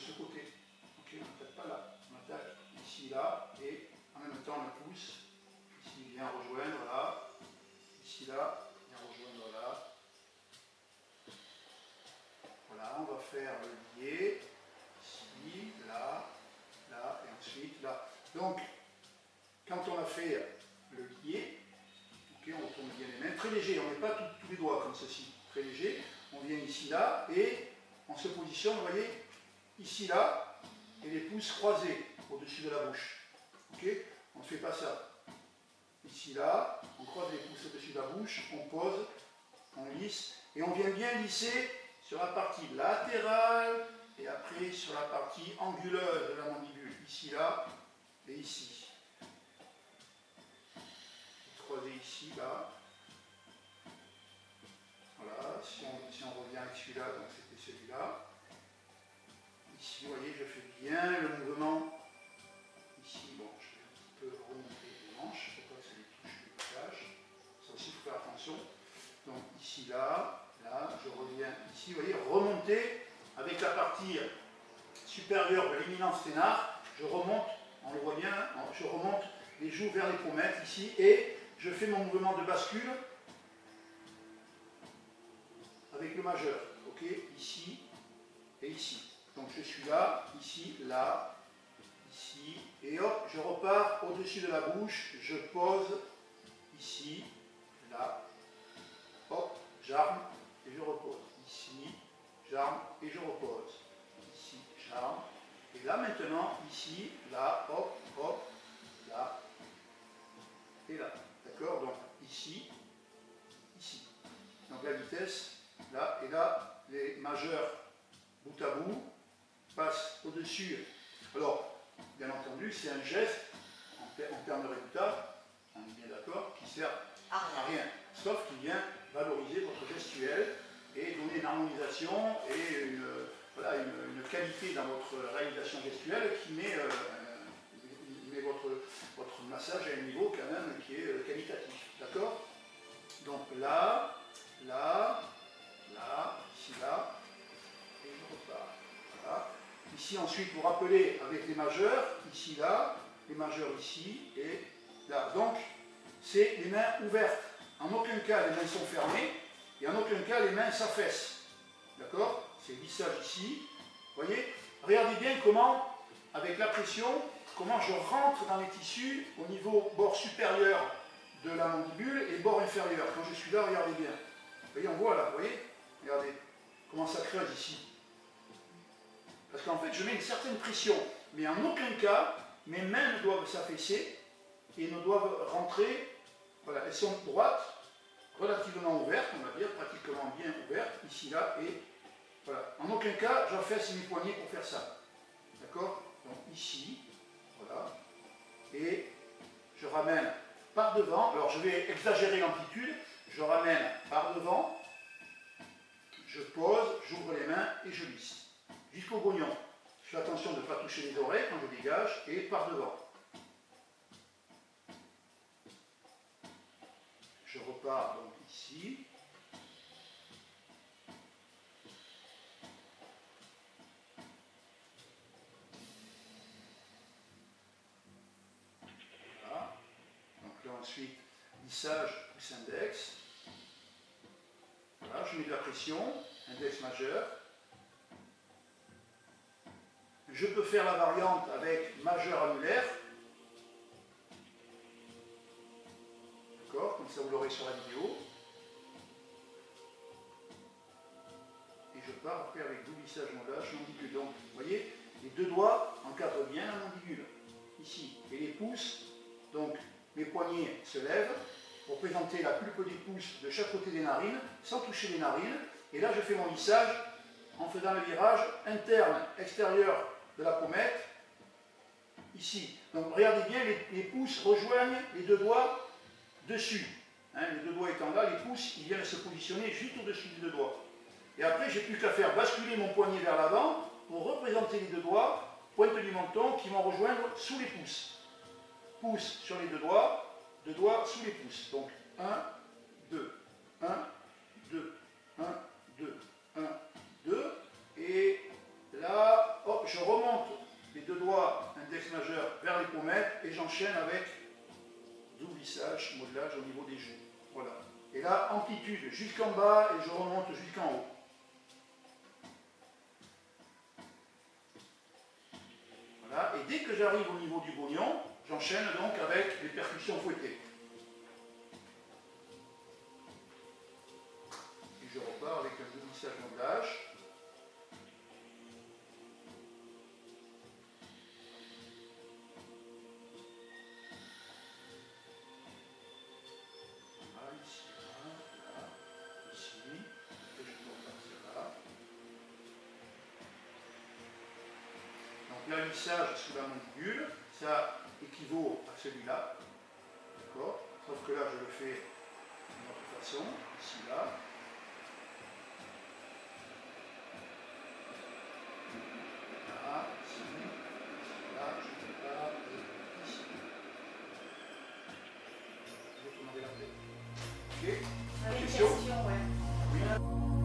ce côté. Ok, on n'attaque pas là, on attaque ici, là, et en même temps on le pousse. Ici, il vient rejoindre là. Ici, là, il vient rejoindre là. Voilà, on va faire le lié. Ici, là, là, et ensuite là. Donc, quand on a fait le lié, okay, on retourne bien les mains. Très léger, on ne met pas tous les doigts comme ceci. Très léger. On vient ici, là, et on se positionne, vous voyez, ici, là, et les pouces croisés au-dessus de la bouche. Ok, on ne fait pas ça. Ici, là, on croise les pouces au-dessus de la bouche, on pose, on lisse, et on vient bien lisser sur la partie latérale, et après sur la partie anguleuse de la mandibule, ici, là, et ici. Croiser ici, là. Voilà, si on revient avec celui-là, donc c'était celui-là. Ici, vous voyez, je fais bien le mouvement. Ici, bon, je vais un petit peu remonter les manches, il ne faut pas que ça les touche le blocage. Ça aussi, il faut faire attention. Donc ici, là, là, je reviens ici, vous voyez, remonter avec la partie supérieure de l'éminence ténard, je remonte, on le voit bien, je remonte les joues vers les pommettes ici, et je fais mon mouvement de bascule avec le majeur, ok, ici et ici. Donc je suis là, ici, là, ici, et hop, je repars au-dessus de la bouche, je pose ici, là, hop, j'arme et je repose. Ici, j'arme et je repose. Ici, j'arme. Et là maintenant, ici, là, hop, hop, là, et là. D'accord? Donc ici, ici. Donc la vitesse, là, et là, les majeurs bout à bout passent au-dessus. Alors, bien entendu, c'est un geste, en termes de résultat, on est bien d'accord, qui sert à rien, sauf qu'il vient valoriser votre gestuelle et donner une harmonisation et voilà, une qualité dans votre réalisation gestuelle qui met, votre massage à un niveau quand même qui est qualitatif. D'accord? Donc là, là, là, ici, là, et je repars. Voilà. Ici, ensuite, vous rappelez avec les majeurs, ici, là, les majeurs ici et là. Donc, c'est les mains ouvertes. En aucun cas, les mains sont fermées et en aucun cas, les mains s'affaissent. D'accord? C'est le lissage ici. Vous voyez? Regardez bien comment, avec la pression, comment je rentre dans les tissus au niveau bord supérieur de la mandibule et bord inférieur. Quand je suis là, regardez bien. Vous voyez, on voit là, vous voyez? Regardez comment ça creuse ici. Parce qu'en fait, je mets une certaine pression, mais en aucun cas, mes mains ne doivent s'affaisser et ne doivent rentrer. Voilà, elles sont droites, relativement ouvertes, on va dire, pratiquement bien ouvertes, ici, là, et voilà. En aucun cas, j'affaisse mes poignets pour faire ça. D'accord? Donc ici, voilà, et je ramène par devant. Alors je vais exagérer l'amplitude, je ramène par devant, je pose, j'ouvre les mains et je lisse. Jusqu'au gognon. Je fais attention de ne pas toucher les oreilles quand je dégage, et par devant. Je repars donc ici. Voilà. Donc là ensuite, lissage, pouce index. Voilà, je mets de la pression, index majeur. Je peux faire la variante avec majeur annulaire. D'accord, comme ça vous l'aurez sur la vidéo. Et je pars après avec double lissage mondage, mandibule. Donc, vous voyez, les deux doigts encadrent bien la mandibule. Ici. Et les pouces, donc mes poignets se lèvent pour présenter la pulpe des pouces de chaque côté des narines, sans toucher les narines. Et là, je fais mon lissage en faisant le virage interne, extérieur de la pommette, ici. Donc regardez bien, les pouces rejoignent les deux doigts dessus. Hein, les deux doigts étant là, les pouces ils viennent se positionner juste au-dessus des deux doigts. Et après, j'ai plus qu'à faire basculer mon poignet vers l'avant pour représenter les deux doigts, pointe du menton, qui vont rejoindre sous les pouces. Pouce sur les deux doigts sous les pouces. Donc 1, 2, 1, 2, 1, 2, 1, 2, et là, hop, je j'enchaîne avec double lissage, modelage au niveau des joues. Voilà. Et là, amplitude jusqu'en bas et je remonte jusqu'en haut. Voilà. Et dès que j'arrive au niveau du bognon, j'enchaîne donc avec les percussions fouettées. Et je repars avec un double lissage modelage. Le lissage sous la mandibule, ça équivaut à celui-là, d'accord? Sauf que là, je le fais d'une autre façon, ici, là. Là, ici, là, je fais là, et ici. Je vais tourner la tête. Ok? Avec Question? question, ouais. Oui.